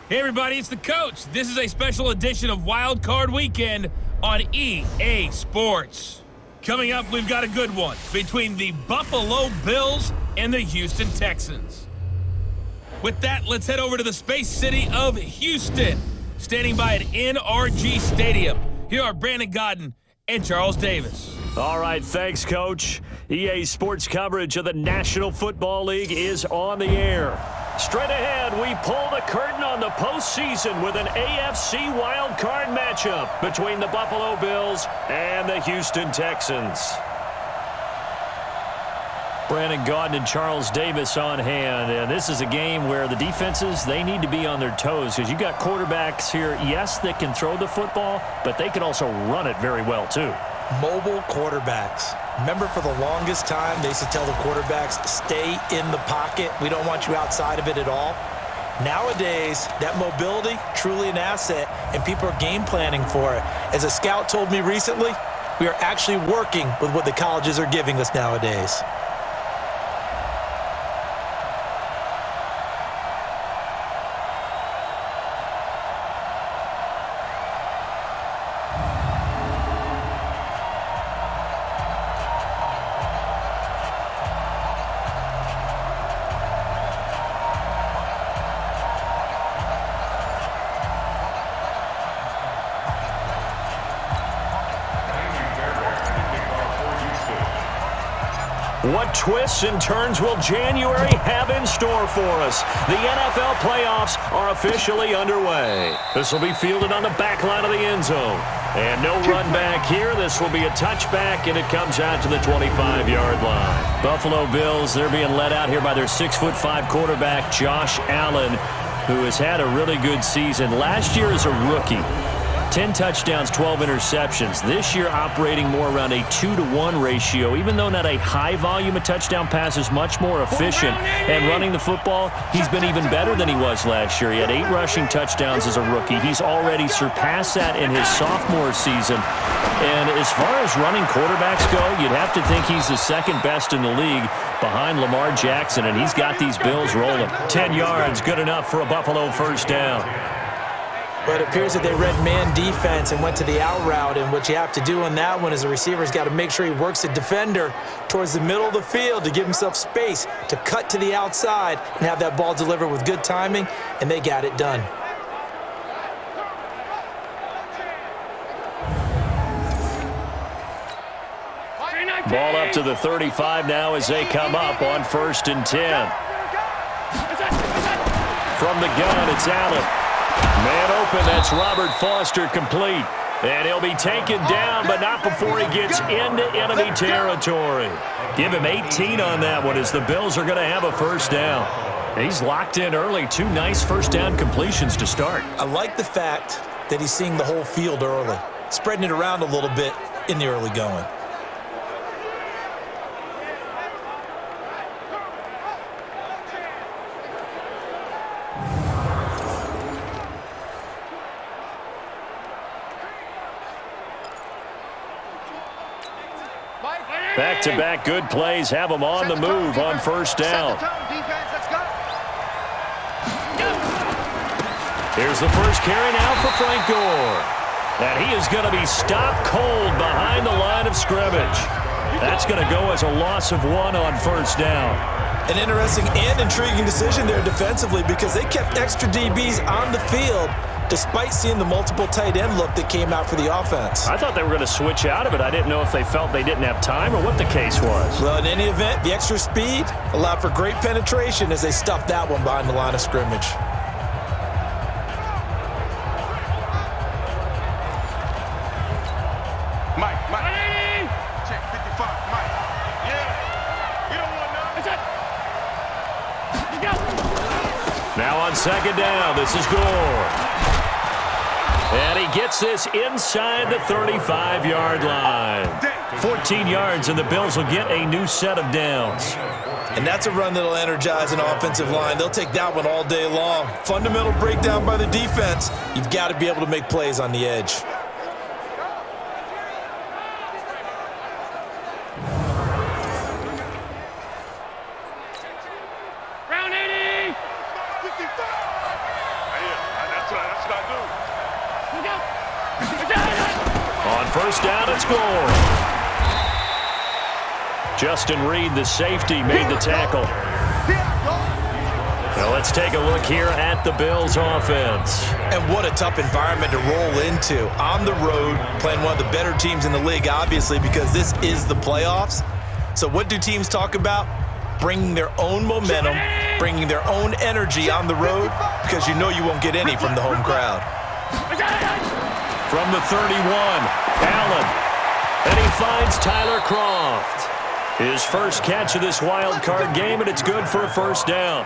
Hey everybody, it's the coach. This is a special edition of Wild Card Weekend on EA Sports. Coming up, we've got a good one between the Buffalo Bills and the Houston Texans. With that, let's head over to the space city of Houston. Standing by at NRG Stadium, here are Brandon Godden and Charles Davis. All right, thanks, Coach. EA Sports coverage of the National Football League is on the air. Straight ahead, we pull the curtain on the postseason with an AFC wildcard matchup between the Buffalo Bills and the Houston Texans. Brandon Gaudin and Charles Davis on hand, and this is a game where the defenses, they need to be on their toes because you've got quarterbacks here, yes, that can throw the football, but they can also run it very well, too. Mobile quarterbacks. Remember, for the longest time, they used to tell the quarterbacks, stay in the pocket. We don't want you outside of it at all. Nowadays, that mobility, truly an asset, and people are game planning for it. As a scout told me recently, we are actually working with what the colleges are giving us nowadays. What twists and turns will January have in store for us? The NFL playoffs are officially underway. This will be fielded on the back line of the end zone. And no run back here. This will be a touchback, and it comes out to the 25-yard line. Buffalo Bills, they're being led out here by their 6'5" quarterback, Josh Allen, who has had a really good season. Last year as a rookie, 10 touchdowns, 12 interceptions. This year operating more around a 2-to-1 ratio. Even though not a high volume of touchdown passes, much more efficient. And running the football, he's been even better than he was last year. He had 8 rushing touchdowns as a rookie. He's already surpassed that in his sophomore season. And as far as running quarterbacks go, you'd have to think he's the second best in the league behind Lamar Jackson, and he's got these Bills rolling. 10 yards, good enough for a Buffalo first down. But it appears that they read man defense and went to the out route, and what you have to do on that one is the receiver's got to make sure he works the defender towards the middle of the field to give himself space to cut to the outside and have that ball delivered with good timing, and they got it done. Ball up to the 35 now as they come up on 1st and 10. From the gun, it's Allen. Man open, that's Robert Foster complete. And he'll be taken down, but not before he gets into enemy territory. Give him 18 on that one as the Bills are going to have a first down. He's locked in early. 2 nice first down completions to start. I like the fact that he's seeing the whole field early, spreading it around a little bit in the early going. Back-to-back good plays have them on the move on first down. Here's the first carry now for Frank Gore. And he is going to be stopped cold behind the line of scrimmage. That's going to go as a loss of 1 on first down. An interesting and intriguing decision there defensively because they kept extra DBs on the field despite seeing the multiple tight end look that came out for the offense. I thought they were going to switch out of it. I didn't know if they felt they didn't have time or what the case was. Well, in any event, the extra speed allowed for great penetration as they stuffed that one behind the line of scrimmage. Mike. Check 55, Mike. Yeah. You don't want none. Now on second down, this is Gore. And he gets this inside the 35-yard line. 14 yards, and the Bills will get a new set of downs. And that's a run that'll energize an offensive line. They'll take that one all day long. Fundamental breakdown by the defense. You've got to be able to make plays on the edge. Round 80. 55. First down and score. Justin Reed, the safety, made the tackle. Now let's take a look here at the Bills offense. And what a tough environment to roll into. On the road, playing one of the better teams in the league, obviously, because this is the playoffs. So what do teams talk about? Bringing their own momentum, bringing their own energy on the road, because you know you won't get any from the home crowd. From the 31, Allen. And he finds Tyler Kroft. His first catch of this wild card game, and it's good for a first down.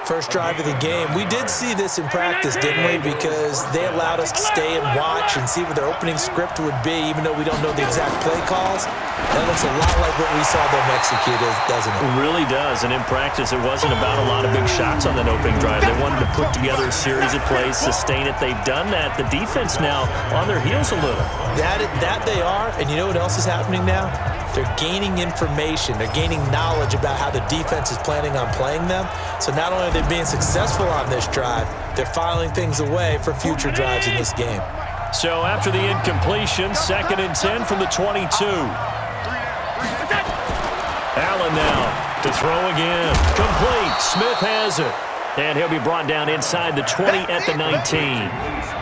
First drive of the game. We did see this in practice, didn't we? Because they allowed us to stay and watch and see what their opening script would be, even though we don't know the exact play calls. That looks a lot like what we saw them execute, doesn't it? It really does. And in practice, it wasn't about a lot of big shots on that opening drive. They wanted to put together a series of plays, sustain it. They've done that. The defense now on their heels a little. That they are. And you know what else is happening now? They're gaining information. They're gaining knowledge about how the defense is planning on playing them. So not only are they being successful on this drive, they're filing things away for future drives in this game. So after the incompletion, 2nd and 10 from the 22. Allen now to throw again. Complete. Smith has it. And he'll be brought down inside the 20 at the 19.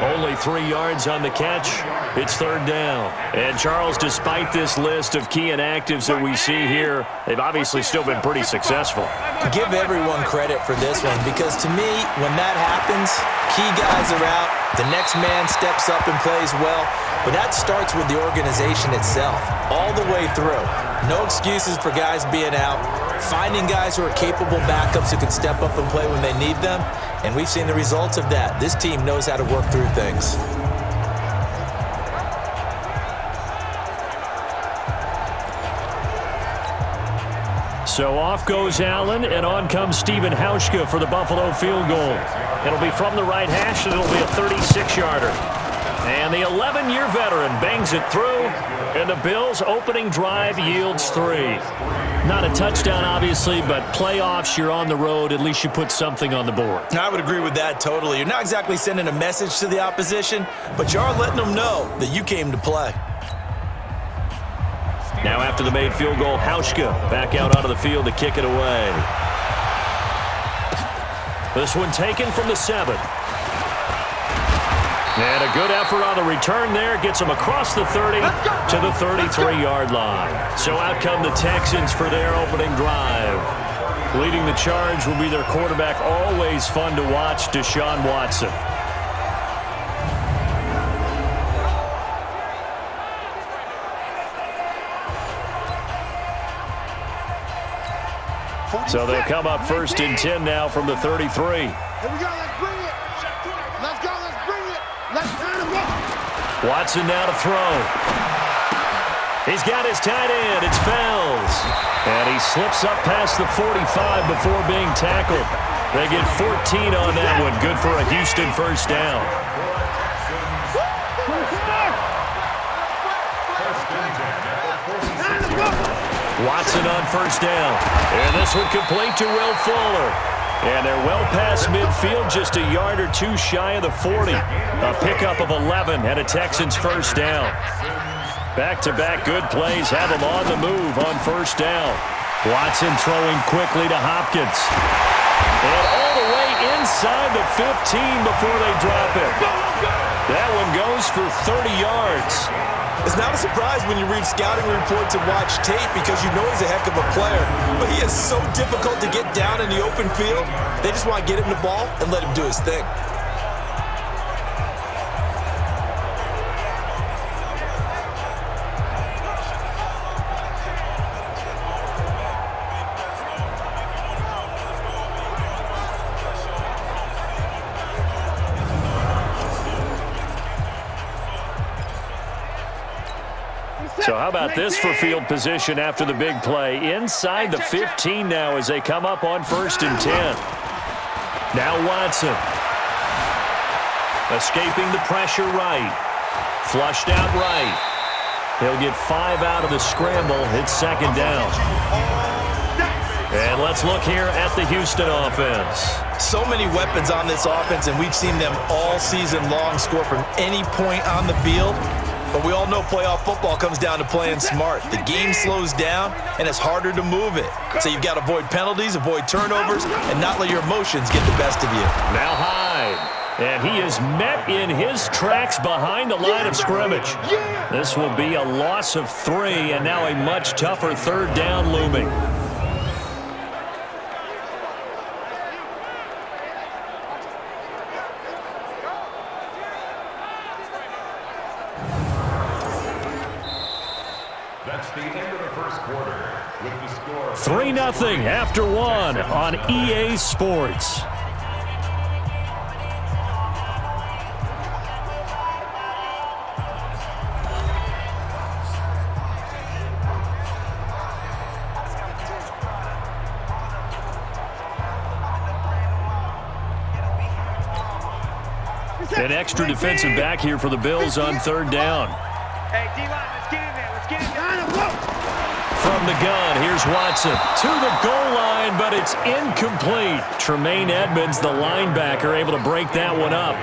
Only 3 yards on the catch. It's 3rd down. And Charles, despite this list of key inactives that we see here, they've obviously still been pretty successful. Give everyone credit for this one, because to me, when that happens, key guys are out, the next man steps up and plays well, but that starts with the organization itself, all the way through. No excuses for guys being out, finding guys who are capable backups who can step up and play when they need them, and we've seen the results of that. This team knows how to work through things. So off goes Allen, and on comes Stephen Hauschka for the Buffalo field goal. It'll be from the right hash, and it'll be a 36-yarder. And the 11-year veteran bangs it through, and the Bills' opening drive yields 3. Not a touchdown, obviously, but playoffs, you're on the road. At least you put something on the board. I would agree with that totally. You're not exactly sending a message to the opposition, but you are letting them know that you came to play. Now after the made field goal, Hauschka back out onto the field to kick it away. This one taken from the 7. And a good effort on the return there. Gets him across the 30 to the 33-yard line. So out come the Texans for their opening drive. Leading the charge will be their quarterback. Always fun to watch, Deshaun Watson. So they'll come up 1st and 10 now from the 33. Here we go, let's bring it. Let's go, let's bring it. Let's turn him up. Watson now to throw. He's got his tight end. It's Fells. And he slips up past the 45 before being tackled. They get 14 on that one. Good for a Houston first down. Watson on first down. And this one complete to Will Fuller. And they're well past midfield, just a yard or 2 shy of the 40. A pickup of 11 and a Texans first down. Back-to-back good plays have them on the move on first down. Watson throwing quickly to Hopkins. And all the way inside the 15 before they drop it. That one goes for 30 yards. It's not a surprise when you read scouting reports and watch tape, because you know he's a heck of a player. But he is so difficult to get down in the open field. They just want to get him the ball and let him do his thing. So how about this for field position after the big play? Inside the 15 now as they come up on 1st and 10. Now Watson. Escaping the pressure right. Flushed out right. He'll get 5 out of the scramble. It's 2nd down. And let's look here at the Houston offense. So many weapons on this offense, and we've seen them all season long score from any point on the field. But we all know playoff football comes down to playing smart. The game slows down, and it's harder to move it. So you've got to avoid penalties, avoid turnovers, and not let your emotions get the best of you. Now Hyde. And he is met in his tracks behind the line of scrimmage. This will be a loss of 3, and now a much tougher third down looming. That's the end of the first quarter with the score 3-0 after 1 on EA Sports. An extra defensive back here for the Bills on third down. Hey, D-line, let's get in there. Let's get in there. From the gun, here's Watson to the goal line, but it's incomplete. Tremaine Edmonds, the linebacker, able to break that one up.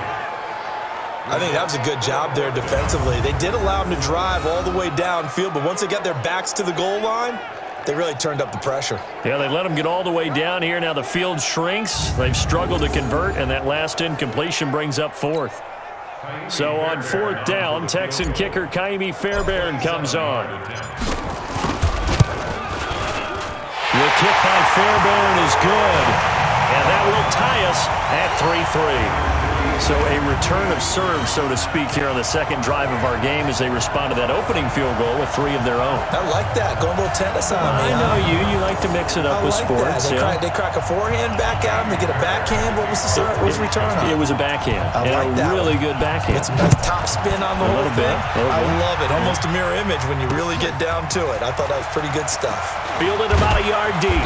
I think that was a good job there defensively. They did allow them to drive all the way downfield, but once they got their backs to the goal line, they really turned up the pressure. Yeah, they let them get all the way down here. Now the field shrinks. They've struggled to convert, and that last incompletion brings up 4th. So on 4th down, Texan kicker Kaimi Fairbairn comes on. The kick by Fairbairn is good, and that will tie us at 3-3. So a return of serve, so to speak, here on the second drive of our game as they respond to that opening field goal with 3 of their own. I like that. Going a little tennis on me. I know you. You like to mix it up with sports. They crack a forehand back out, and they get a backhand. What was the serve? What was the return on? It was a backhand. I like that. Really good backhand. It's a nice top spin on the whole thing. I love it. Almost a mirror image when you really get down to it. I thought that was pretty good stuff. Fielded about a yard deep.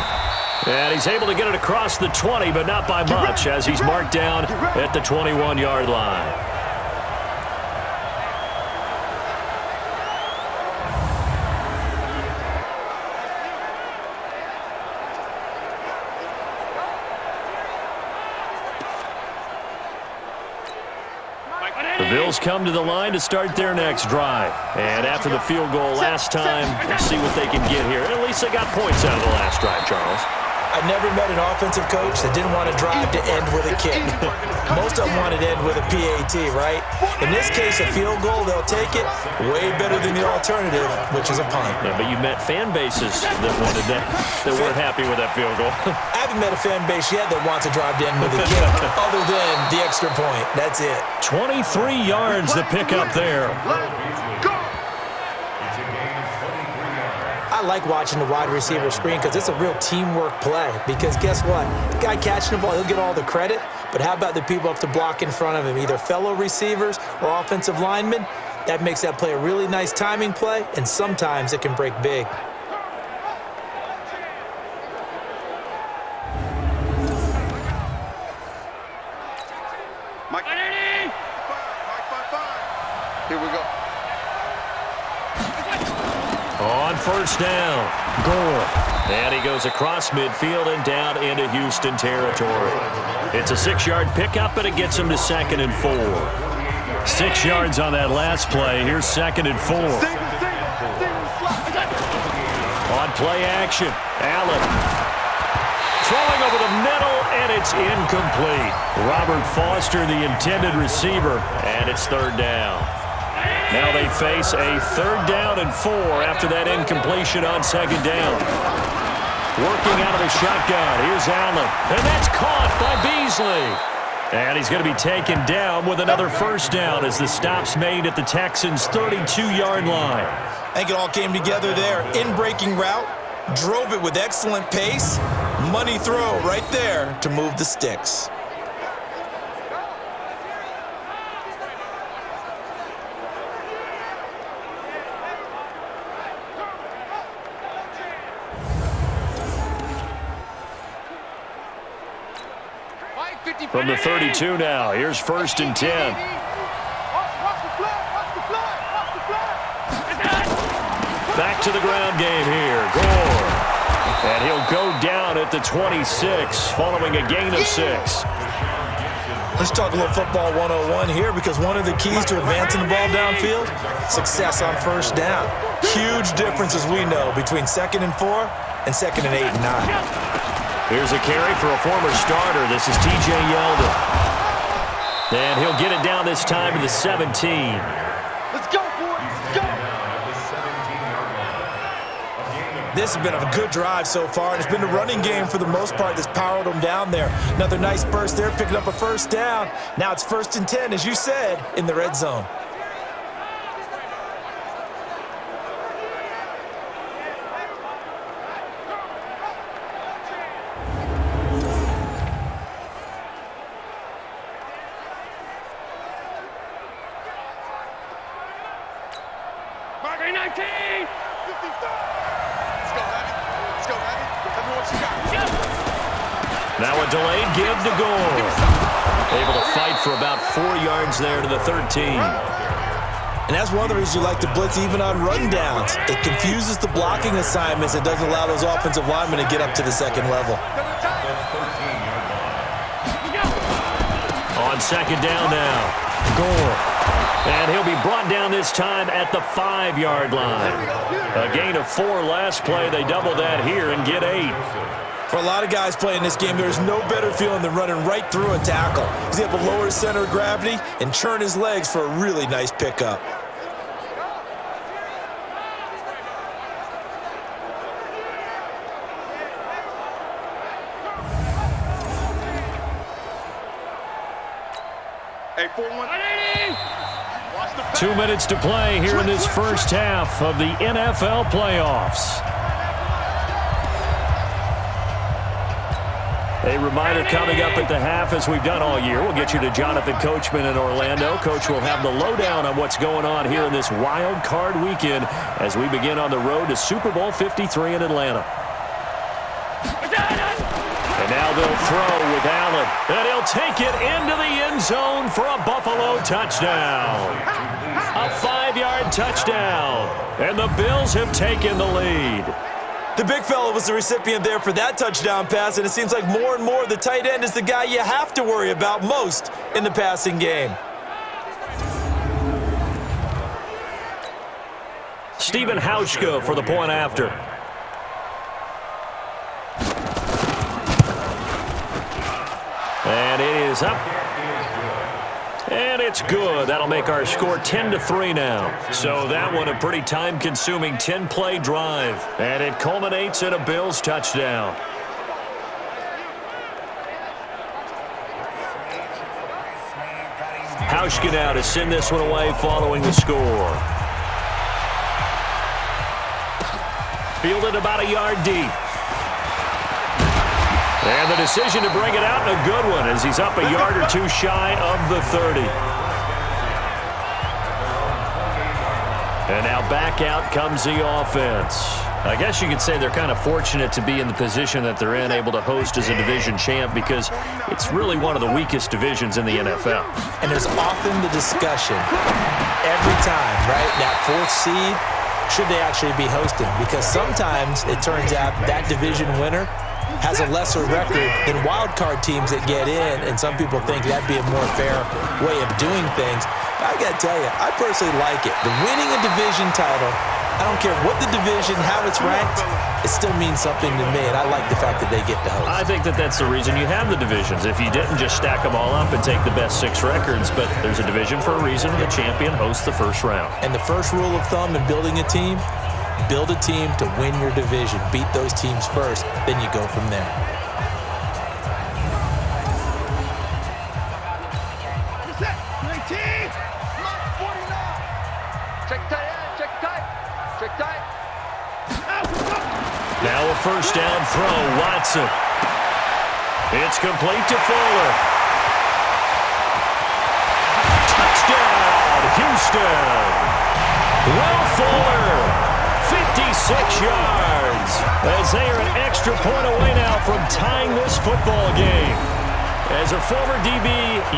And he's able to get it across the 20, but not by much, as he's marked down at the 21-yard line. The Bills come to the line to start their next drive. And after the field goal last time, we'll see what they can get here. At least they got points out of the last drive, Charles. I never met an offensive coach that didn't want to drive to end with a kick. Most of them wanted to end with a PAT, right? In this case, a field goal, they'll take it. Way better than the alternative, which is a punt. Yeah, but you met fan bases that wanted that, that weren't happy with that field goal. I haven't met a fan base yet that wants to drive to end with a kick, other than the extra point. That's it. 23 yards to pick up there. I like watching the wide receiver screen because it's a real teamwork play. Because guess what? The guy catching the ball, he'll get all the credit. But how about the people up to block in front of him, either fellow receivers or offensive linemen? That makes that play a really nice timing play, and sometimes it can break big. Mike. Here we go. On first down, Gore. And he goes across midfield and down into Houston territory. It's a 6-yard pickup, and it gets him to 2nd and 4. 6 yards on that last play. Here's 2nd and 4. On play action, Allen. Throwing over the middle, and it's incomplete. Robert Foster, the intended receiver, and it's 3rd down. Now they face a 3rd down and 4 after that incompletion on 2nd down. Working out of the shotgun. Here's Allen. And that's caught by Beasley. And he's going to be taken down with another 1st down as the stop's made at the Texans' 32-yard line. I think it all came together there. In-breaking route. Drove it with excellent pace. Money throw right there to move the sticks. From the 32 now, here's 1st and 10. Back to the ground game here, Gore. And he'll go down at the 26 following a gain of 6. Let's talk a little football 101 here, because one of the keys to advancing the ball downfield, success on first down. Huge difference, as we know, between 2nd and 4 and 2nd and 8 and 9. Here's a carry for a former starter. This is T.J. Yeldon. And he'll get it down this time to the 17. Let's go, boys. Let's go. This has been a good drive so far, and it's been the running game for the most part that's powered them down there. Another nice burst there, picking up a first down. Now it's 1st and 10, as you said, in the red zone. Mark 19. 55. Let's go, Abby. Tell me what you got. Now a delayed give to Gore. Able to fight for about 4 yards there to the 13. And that's one of the reasons you like to blitz even on rundowns. It confuses the blocking assignments. It doesn't allow those offensive linemen to get up to the 2nd level. On 2nd down now, Gore. And he'll be brought down this time at the 5-yard line. A gain of 4 last play. They double that here and get 8. For a lot of guys playing this game, there's no better feeling than running right through a tackle. He's able to lower his center of gravity and turn his legs for a really nice pickup. Hey, 4-1. 2 minutes to play here in this first half of the NFL playoffs. A reminder coming up at the half, as we've done all year. We'll get you to Jonathan Coachman in Orlando. Coach will have the lowdown on what's going on here in this wild card weekend as we begin on the road to Super Bowl 53 in Atlanta. And now they'll throw with Allen. And he'll take it into the end zone for a Buffalo touchdown. A 5-yard touchdown. And the Bills have taken the lead. The big fella was the recipient there for that touchdown pass, and it seems like more and more the tight end is the guy you have to worry about most in the passing game. Stephen Hauschka for the point after. And it is up. And it's good. That'll make our score 10-3 now. So that one a pretty time-consuming 10-play drive. And it culminates in a Bills touchdown. Hauschka now to send this one away following the score. Fielded about a yard deep. And the decision to bring it out, and a good one, as he's up a yard or 2 shy of the 30. And now back out comes the offense. I guess you could say they're kind of fortunate to be in the position that they're in, able to host as a division champ, because it's really one of the weakest divisions in the NFL. And there's often the discussion every time, right, that 4th seed, should they actually be hosting? Because sometimes it turns out that division winner has a lesser record than wild card teams that get in, and some people think that'd be a more fair way of doing things. But I gotta tell you, I personally like it. The winning a division title, I don't care what the division, how it's ranked, it still means something to me, and I like the fact that they get to host. I think that that's the reason you have the divisions. If you didn't just stack them all up and take the best 6 records, but there's a division for a reason. The champion hosts the first round. And the first rule of thumb in building a team, build a team to win your division. Beat those teams first, then you go from there. Set. 19. 49. Check tight. Check tight. Check tight. Now a first down throw, Watson. It's complete to Fuller. Touchdown, Houston. Will Fuller. 56 yards as they are an extra point away now from tying this football game. As a former DB,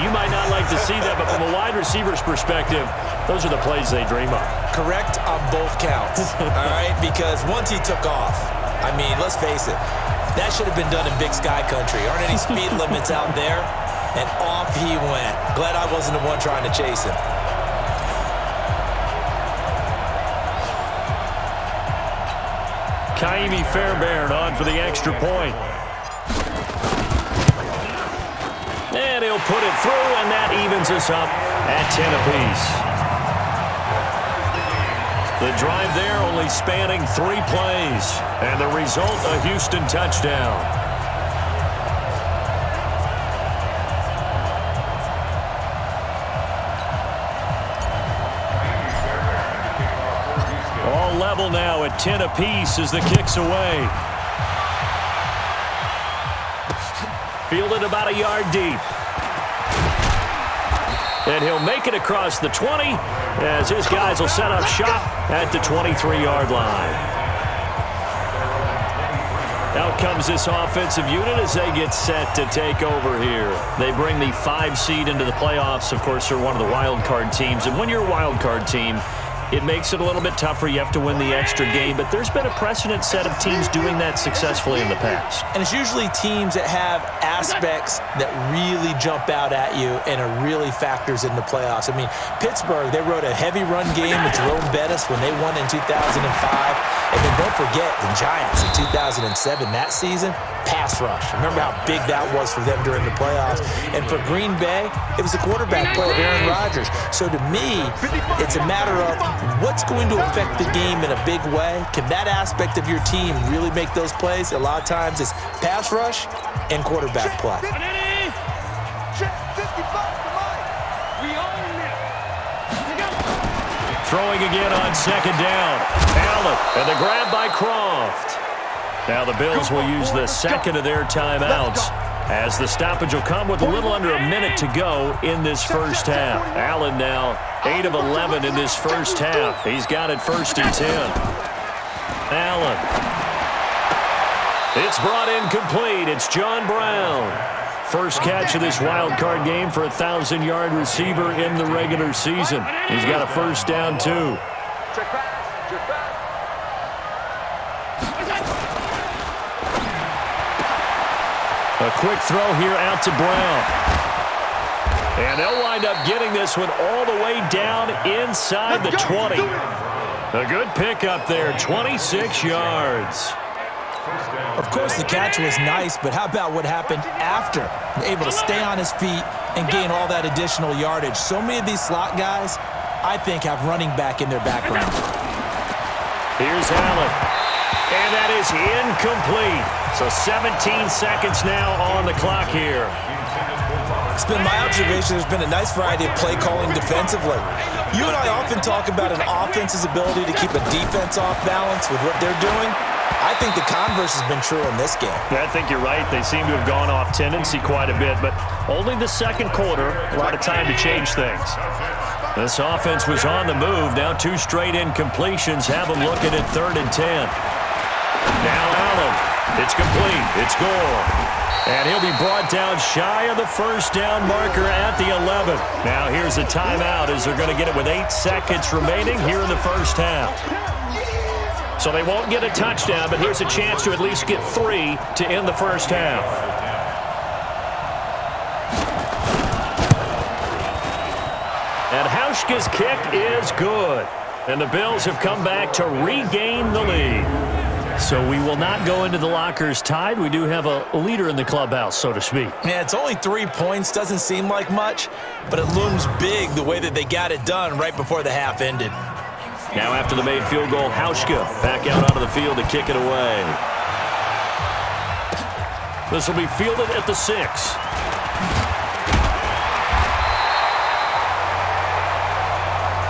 you might not like to see that, but from a wide receiver's perspective, those are the plays they dream of. Correct on both counts, all right? Because once he took off, I mean, let's face it, that should have been done in Big Sky Country. Aren't any speed limits out there? And off he went. Glad I wasn't the one trying to chase him. Kaimi Fairbairn on for the extra point. And he'll put it through, and that evens us up at 10 apiece. The drive there only spanning 3 plays, and the result, a Houston touchdown. All level now at 10 apiece as the kick's away. Fielded about a yard deep. And he'll make it across the 20 as his guys will set up shop at the 23-yard line. Out comes this offensive unit as they get set to take over here. They bring the 5 seed into the playoffs. Of course, they're one of the wild card teams. And when you're a wild card team, it makes it a little bit tougher. You have to win the extra game, but there's been a precedent set of teams doing that successfully in the past. And it's usually teams that have aspects that really jump out at you and it really factors in the playoffs. I mean, Pittsburgh, they rode a heavy run game with Jerome Bettis when they won in 2005. And then don't forget the Giants in 2007, that season, pass rush. Remember how big that was for them during the playoffs. And for Green Bay, it was the quarterback play of Aaron Rodgers. So to me, it's a matter of what's going to affect the game in a big way. Can that aspect of your team really make those plays? A lot of times it's pass rush and quarterback play. Throwing again on second down. Allen, and the grab by Croft. Now the Bills will use the second of their timeouts as the stoppage will come with a little under a minute to go in this first half. Allen now 8 of 11 in this first half. He's got it 1st and 10. Allen. It's brought in complete. It's John Brown. First catch of this wild card game for a 1,000-yard receiver in the regular season. He's got a first down, too. A quick throw here out to Brown. And they'll wind up getting this one all the way down inside the 20. A good pickup there, 26 yards. Of course, the catch was nice, but how about what happened after? Able to stay on his feet and gain all that additional yardage. So many of these slot guys, I think, have running back in their background. Here's Allen. And that is incomplete. So 17 seconds now on the clock here. It's been my observation there's been a nice variety of play calling defensively. You and I often talk about an offense's ability to keep a defense off balance with what they're doing. I think the converse has been true in this game. I think you're right. They seem to have gone off tendency quite a bit, but only the second quarter, a lot of time to change things. This offense was on the move. Now 2 straight incompletions have them looking at 3rd and 10. Now Allen. It's complete. It's Gore. And he'll be brought down shy of the first down marker at the 11. Now here's a timeout as they're going to get it with 8 seconds remaining here in the first half. So they won't get a touchdown, but here's a chance to at least get 3 to end the first half. And Hauschka's kick is good. And the Bills have come back to regain the lead. So we will not go into the lockers tied. We do have a leader in the clubhouse, so to speak. Yeah, it's only 3 points. Doesn't seem like much, but it looms big the way that they got it done right before the half ended. Now after the made field goal, Hauschka back out onto the field to kick it away. This will be fielded at the 6.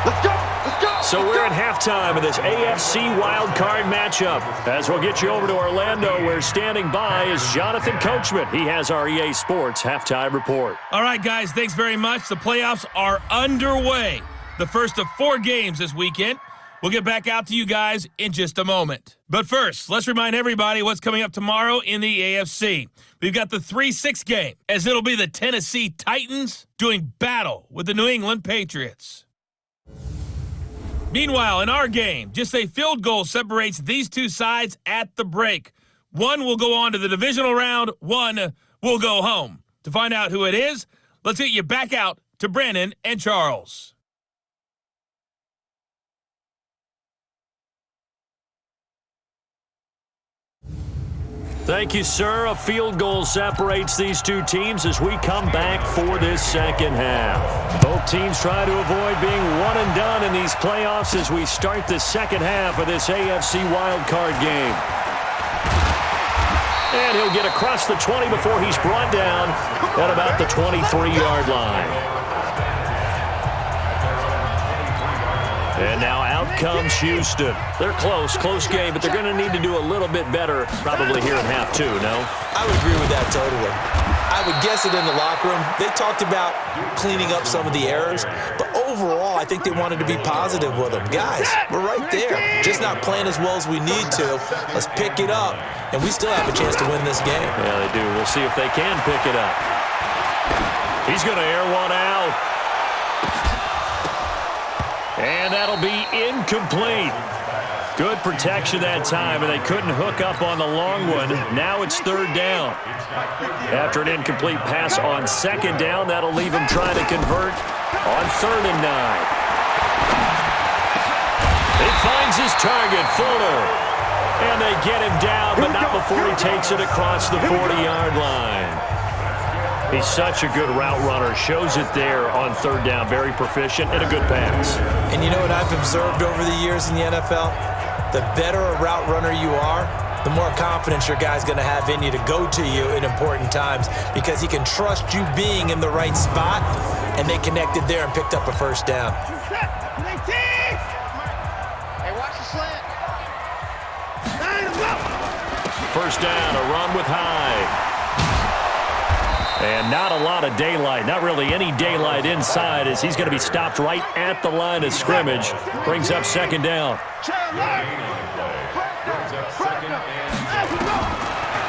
Let's go! Let's go! So we're at halftime of this AFC wildcard matchup. As we'll get you over to Orlando, where standing by is Jonathan Coachman. He has our EA Sports halftime report. All right, guys, thanks very much. The playoffs are underway. The first of 4 games this weekend. We'll get back out to you guys in just a moment. But first, let's remind everybody what's coming up tomorrow in the AFC. We've got the 3-6 game, as it'll be the Tennessee Titans doing battle with the New England Patriots. Meanwhile, in our game, just a field goal separates these 2 sides at the break. One will go on to the divisional round, one will go home. To find out who it is, let's get you back out to Brandon and Charles. Thank you, sir. A field goal separates these two teams as we come back for this second half. Both teams try to avoid being one and done in these playoffs as we start the second half of this AFC wildcard game. And he'll get across the 20 before he's brought down at about the 23-yard line. And now out comes Houston. They're close game, but they're going to need to do a little bit better probably here in half two, no? I would agree with that totally. I would guess it in the locker room. They talked about cleaning up some of the errors, but overall, I think they wanted to be positive with them. Guys, we're right there. Just not playing as well as we need to. Let's pick it up, and we still have a chance to win this game. Yeah, they do. We'll see if they can pick it up. He's going to air one out. And that'll be incomplete. Good protection that time, and they couldn't hook up on the long one. Now it's third down. After an incomplete pass on second down, that'll leave him trying to convert on 3rd and 9. He finds his target, Fuller. And they get him down, but not before he takes it across the 40-yard line. He's such a good route runner. Shows it there on 3rd down. Very proficient and a good pass. And you know what I've observed over the years in the NFL? The better a route runner you are, the more confidence your guy's going to have in you to go to you in important times because he can trust you being in the right spot, and they connected there and picked up a first down. Hey, watch the slant. First down, a run with Hyde. And not a lot of daylight, not really any daylight inside as he's going to be stopped right at the line of scrimmage. Brings up second down.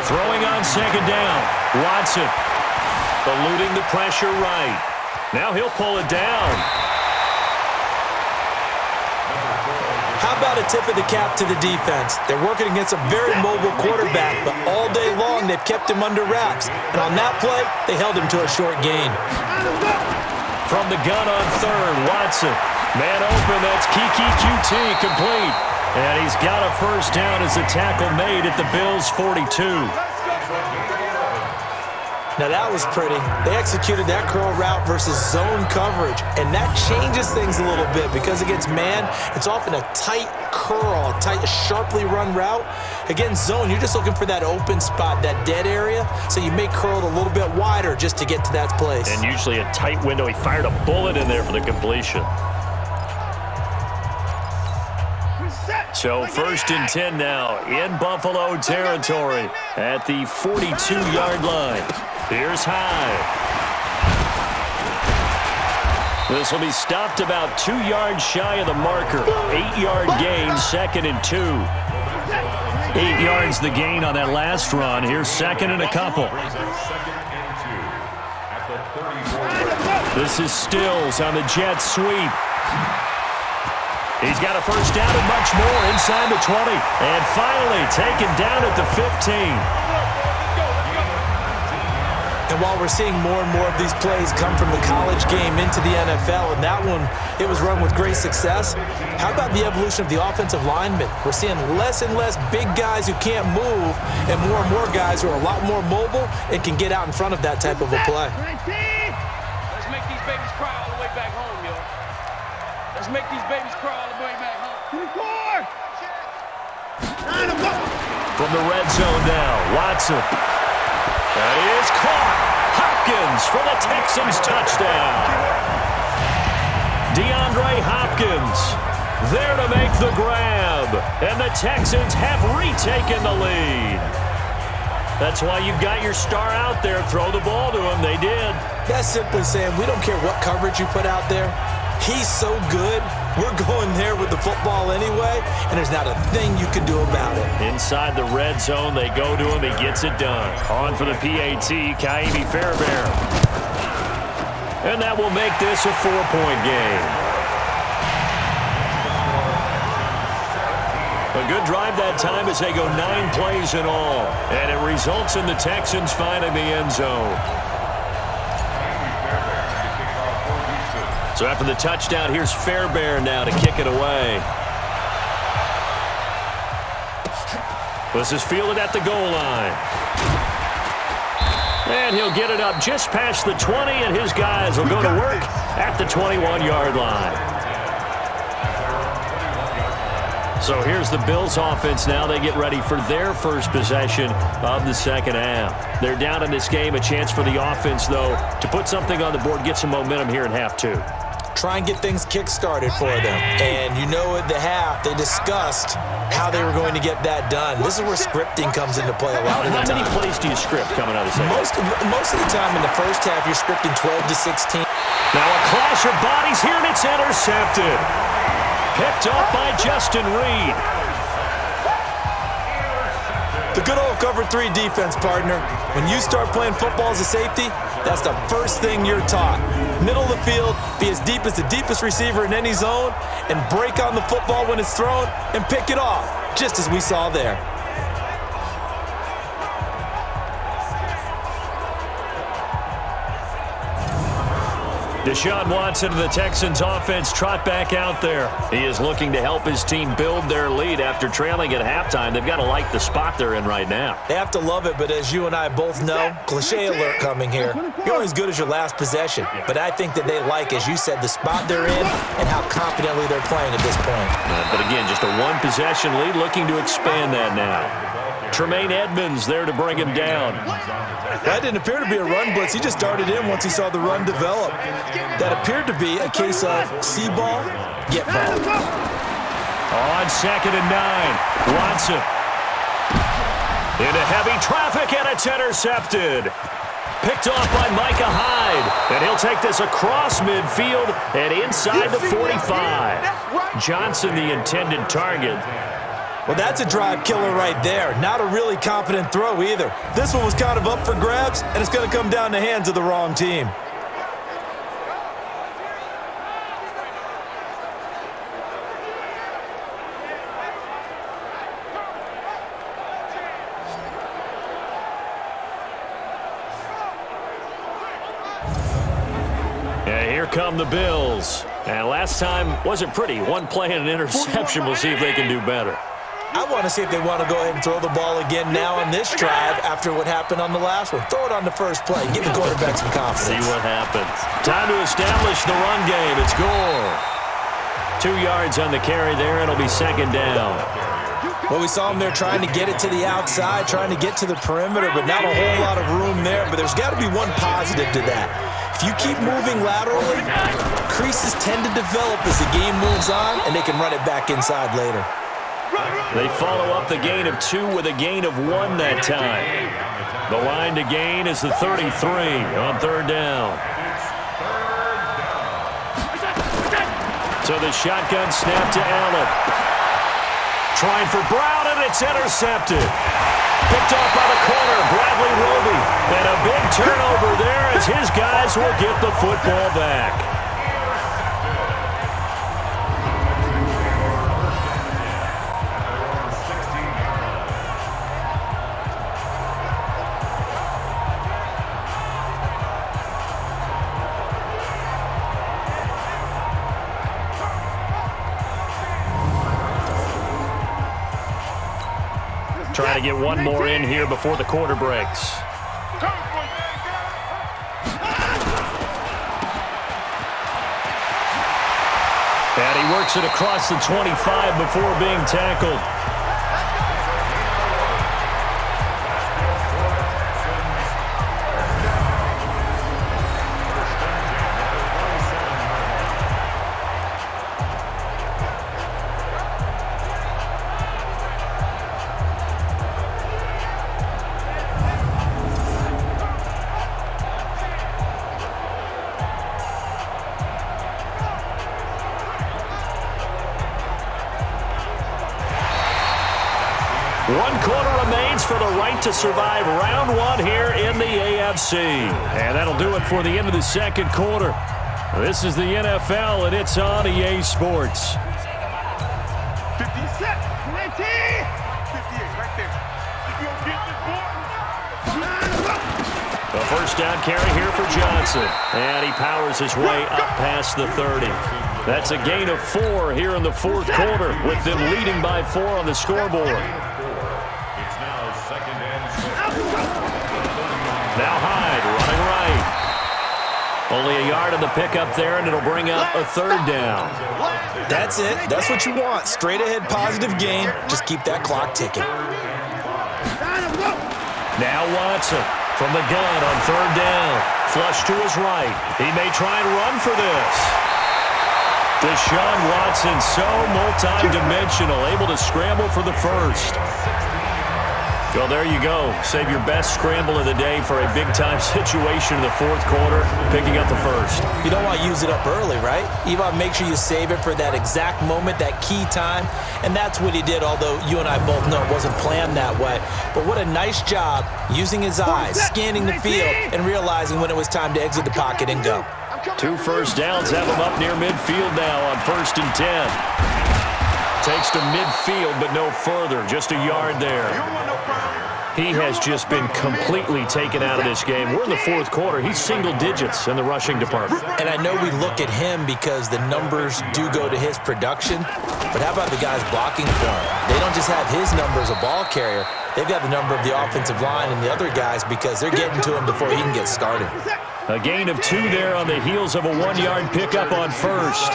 Throwing on second down. Watson eluding the pressure right. Now he'll pull it down. How about a tip of the cap to the defense? They're working against a very mobile quarterback, but all day long they've kept him under wraps. And on that play, they held him to a short gain. From the gun on 3rd, Watson. Man open, that's Kiki QT complete. And he's got a first down as the tackle made at the Bills' 42. Now that was pretty. They executed that curl route versus zone coverage, and that changes things a little bit because against man, it's often a tight curl, a sharply run route. Against zone, you're just looking for that open spot, that dead area, so you may curl it a little bit wider just to get to that place. And usually a tight window. He fired a bullet in there for the completion. So 1st and 10 now in Buffalo territory at the 42-yard line. Here's Hyde. This will be stopped about 2 yards shy of the marker. 8-yard gain, 2nd and 2. 8 yards the gain on that last run. Here's 2nd and a couple. This is Stills on the jet sweep. He's got a first down and much more inside the 20. And finally taken down at the 15. And while we're seeing more and more of these plays come from the college game into the NFL, and that one, it was run with great success, how about the evolution of the offensive linemen? We're seeing less and less big guys who can't move and more guys who are a lot more mobile and can get out in front of that type of a play. Let's make these babies cry all the way back home, yo. Let's make these babies cry all the way back home. From the red zone now, Watson. That is caught. Hopkins for the Texans touchdown. DeAndre Hopkins there to make the grab. And the Texans have retaken the lead. That's why you've got your star out there. Throw the ball to him. They did. That's simply saying we don't care what coverage you put out there. He's so good, we're going there with the football anyway, and there's not a thing you can do about it. Inside the red zone, they go to him. He gets it done. On for the PAT, Kaimi Fairbairn. And that will make this a 4-point game. A good drive that time as they go 9 plays in all. And it results in the Texans finding the end zone. So after the touchdown, here's Fairbairn now to kick it away. This is fielded at the goal line. And he'll get it up just past the 20, and his guys will go to work at the 21-yard line. So here's the Bills offense now. They get ready for their first possession of the second half. They're down in this game. A chance for the offense, though, to put something on the board, get some momentum here in half two. Try and get things kick-started for them. And you know at the half, they discussed how they were going to get that done. This is where scripting comes into play a lot of the time. How many plays do you script coming out of the second? Most of the time in the first half, you're scripting 12 to 16. Now a clash of bodies here, and it's intercepted. Picked up by Justin Reed. The good old cover 3 defense, partner. When you start playing football as a safety, that's the first thing you're taught. Middle of the field, be as deep as the deepest receiver in any zone, and break on the football when it's thrown and pick it off, just as we saw there. Deshaun Watson of the Texans offense trot back out there. He is looking to help his team build their lead after trailing at halftime. They've got to like the spot they're in right now. They have to love it, but as you and I both know, cliche alert coming here, you're only as good as your last possession. But I think that they like, as you said, the spot they're in and how confidently they're playing at this point. But again, just a one-possession lead, looking to expand that now. Tremaine Edmonds there to bring him down. That didn't appear to be a run blitz. He just darted in once he saw the run develop. That appeared to be a case of see ball, get ball. On 2nd and 9, Watson. Into heavy traffic, and it's intercepted. Picked off by Micah Hyde. And he'll take this across midfield and inside the 45. Johnson, the intended target. Well, that's a drive killer right there. Not a really confident throw either. This one was kind of up for grabs, and it's going to come down the hands of the wrong team. And here come the Bills. And last time wasn't pretty. One play and an interception. We'll see if they can do better. I want to see if they want to go ahead and throw the ball again now on this drive after what happened on the last one. Throw it on the first play. Give the quarterback some confidence. See what happens. Time to establish the run game. It's Gore. 2 yards on the carry there. It'll be 2nd down. Well, we saw him there trying to get it to the outside, trying to get to the perimeter, but not a whole lot of room there. But there's got to be one positive to that. If you keep moving laterally, creases tend to develop as the game moves on, and they can run it back inside later. They follow up the gain of 2 with a gain of 1 that time. The line to gain is the 33 on 3rd down. So the shotgun snap to Allen. Trying for Brown, and it's intercepted. Picked off by the corner, Bradley Roby. And a big turnover there as his guys will get the football back. Trying to get one more in here before the quarter breaks. And he works it across the 25 before being tackled. One quarter remains for the right to survive round 1 here in the AFC. And that'll do it for the end of the second quarter. This is the NFL, and it's on EA Sports. 50 set, 20, 58, right there. If you don't get this board, A first down carry here for Johnson. And he powers his way up past the 30. That's a gain of 4 here in the fourth quarter, with them leading by 4 on the scoreboard. It's now 2nd and 6. Now Hyde running right. Only a yard on the pickup there, and it'll bring up a third down. That's it. That's what you want. Straight ahead positive gain. Just keep that clock ticking. Now Watson from the gun on third down. Flush to his right. He may try and run for this. Deshaun Watson, so multi-dimensional, able to scramble for the first. Well, there you go. Save your best scramble of the day for a big-time situation in the fourth quarter, picking up the first. You don't want to use it up early, right? You want to make sure you save it for that exact moment, that key time, and that's what he did, although you and I both know it wasn't planned that way. But what a nice job using his eyes, scanning the field, and realizing when it was time to exit the pocket and go. 2 first downs have him up near midfield now on 1st and 10. Takes to midfield, but no further. Just a yard there. He has just been completely taken out of this game. We're in the fourth quarter. He's single digits in the rushing department. And I know we look at him because the numbers do go to his production, but how about the guys blocking for him? They don't just have his number as a ball carrier. They've got the number of the offensive line and the other guys because they're getting to him before he can get started. A gain of 2 there on the heels of a 1-yard pickup on first.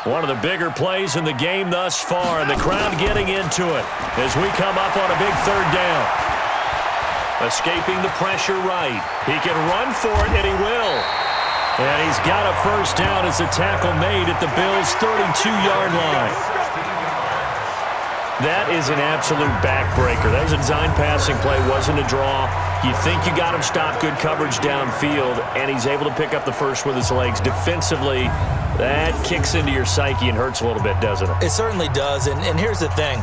One of the bigger plays in the game thus far, and the crowd getting into it as we come up on a big third down. Escaping the pressure right. He can run for it, and he will. And he's got a first down as the tackle made at the Bills' 32-yard line. That is an absolute backbreaker. That was a design passing play, wasn't a draw. You think you got him stopped, good coverage downfield, and he's able to pick up the first with his legs. Defensively, that kicks into your psyche and hurts a little bit, doesn't it? It certainly does, and here's the thing.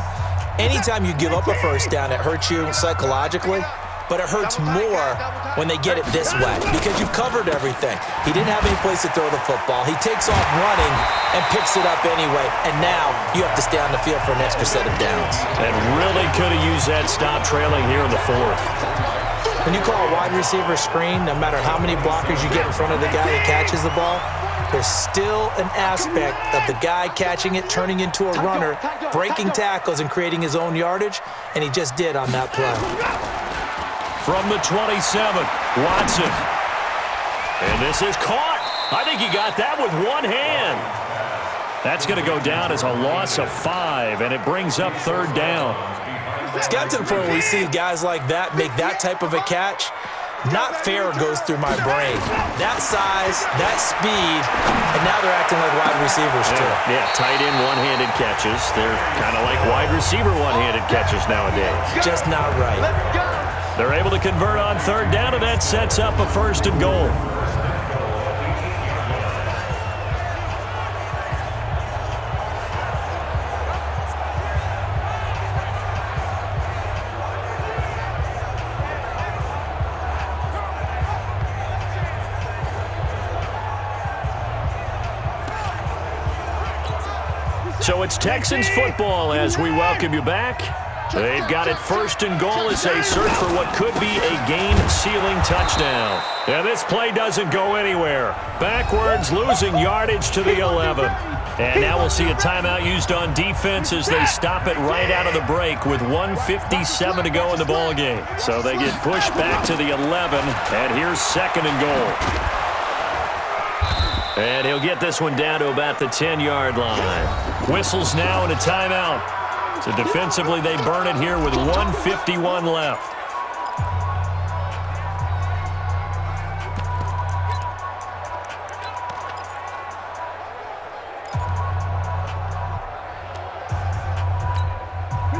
Anytime you give up a first down, it hurts you psychologically, but it hurts more when they get it this way because you've covered everything. He didn't have any place to throw the football. He takes off running and picks it up anyway, and now you have to stay on the field for an extra set of downs. And really could have used that stop trailing here in the fourth. When you call a wide receiver screen, no matter how many blockers you get in front of the guy that catches the ball, there's still an aspect of the guy catching it, turning into a runner, breaking tackles and creating his own yardage, and he just did on that play. From the 27, Watson. And this is caught. I think he got that with one hand. That's going to go down as a loss of 5, and it brings up third down. It's got to the point where we see guys like that make that type of a catch. Not fair goes through my brain. That size, that speed, and now they're acting like wide receivers too. Yeah, tight end one-handed catches. They're kind of like wide receiver one-handed catches nowadays. Just not right. They're able to convert on third down, and that sets up a 1st and goal. So it's Texans football as we welcome you back. They've got it 1st and goal as they search for what could be a game-sealing touchdown. And this play doesn't go anywhere. Backwards, losing yardage to the 11. And now we'll see a timeout used on defense as they stop it right out of the break with 1:57 to go in the ballgame. So they get pushed back to the 11, and here's 2nd and goal. And he'll get this one down to about the 10-yard line. Whistles now and a timeout. So defensively, they burn it here with 1:51 left.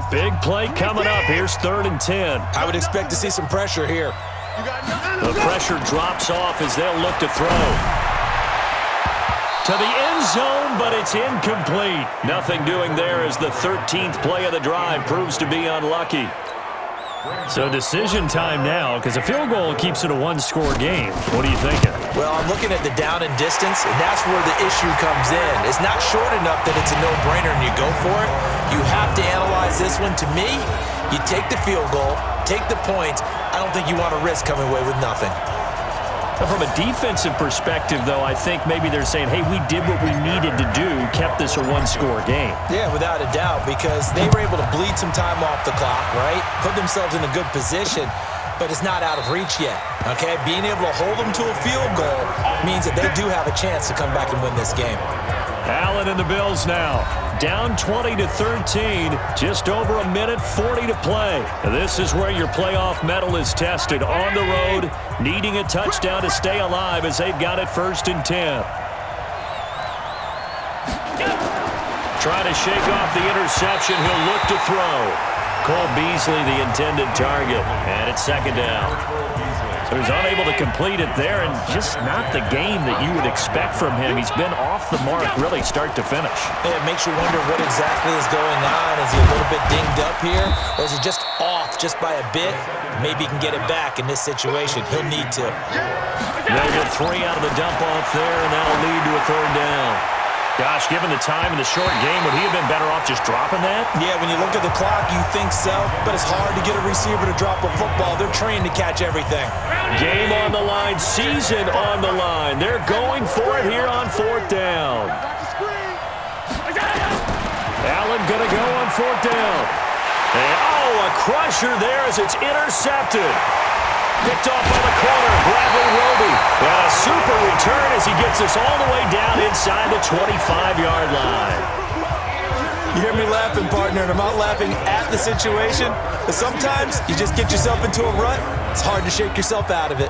Big play coming up. Here's 3rd and 10. I would expect to see some pressure here. The pressure drops off as they'll look to throw. To the end zone, but it's incomplete. Nothing doing there as the 13th play of the drive proves to be unlucky. So decision time now, because a field goal keeps it a one-score game. What are you thinking? Well, I'm looking at the down and distance, and that's where the issue comes in. It's not short enough that it's a no-brainer and you go for it. You have to analyze this one. To me, you take the field goal, take the points. I don't think you want to risk coming away with nothing. From a defensive perspective, though, I think maybe they're saying, hey, we did what we needed to do, kept this a one-score game. Yeah, without a doubt, because they were able to bleed some time off the clock, right? Put themselves in a good position, but it's not out of reach yet, okay? Being able to hold them to a field goal means that they do have a chance to come back and win this game. Allen and the Bills now. Down 20-13, just over a minute 40 to play. This is where your playoff medal is tested on the road, needing a touchdown to stay alive as they've got it 1st and 10. Trying to shake off the interception. He'll look to throw. Cole Beasley, the intended target, and it's 2nd down. So he's unable to complete it there, and just not the game that you would expect from him. He's been off the mark really start to finish. Yeah, it makes you wonder what exactly is going on. Is he a little bit dinged up here, or is he just off just by a bit? Maybe he can get it back in this situation. He'll need to. They'll get 3 out of the dump-off there, and that'll lead to a 3rd down. Gosh, given the time in the short game, would he have been better off just dropping that? Yeah, when you look at the clock, you think so, but it's hard to get a receiver to drop a football. They're trained to catch everything. Game on the line, season on the line. They're going for it here on 4th down. Allen going to go on 4th down. And, a crusher there as it's intercepted. Picked off by the corner, Bradley Roby. And a super return as he gets us all the way down inside the 25-yard line. You hear me laughing, partner, and I'm not laughing at the situation. But sometimes you just get yourself into a rut. It's hard to shake yourself out of it.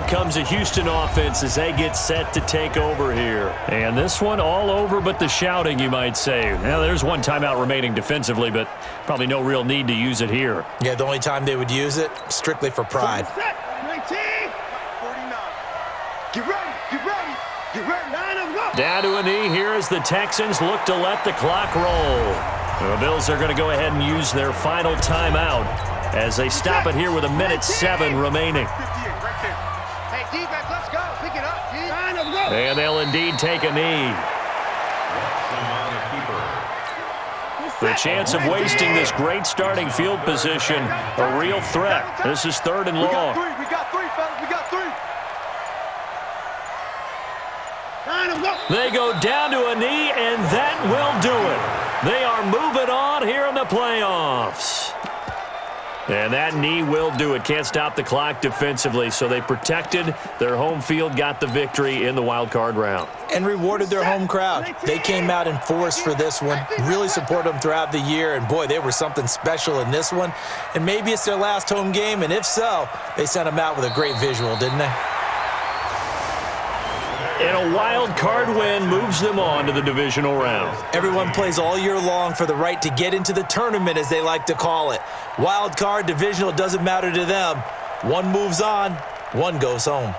Comes a Houston offense as they get set to take over here. And this one all over but the shouting, you might say. Now, there's one timeout remaining defensively, but probably no real need to use it here. Yeah, the only time they would use it, strictly for pride. 19, 49. Get ready, get ready, get ready. Line up, go. Down to a knee here as the Texans look to let the clock roll. The Bills are going to go ahead and use their final timeout as they stop it here with 1:07 remaining. Defense, let's go. Pick it up, G. And they'll indeed take a knee. The chance of wasting this great starting field position, a real threat. This is 3rd and long. We got 3, fellas. We got 3. They go down to a knee, and that will do it. They are moving on here in the playoffs. And that knee will do it. Can't stop the clock defensively, so they protected their home field, got the victory in the wild card round. And rewarded their home crowd. They came out in force for this one, really supported them throughout the year, and boy, they were something special in this one. And maybe it's their last home game, and if so, they sent them out with a great visual, didn't they? And a wild card win moves them on to the divisional round. Everyone plays all year long for the right to get into the tournament, as they like to call it. Wild card, divisional, doesn't matter to them. One moves on, one goes home.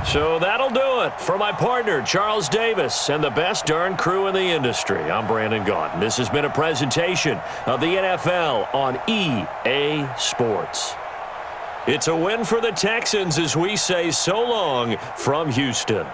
So that'll do it for my partner, Charles Davis, and the best darn crew in the industry. I'm Brandon Gaudin. This has been a presentation of the NFL on EA Sports. It's a win for the Texans as we say so long from Houston.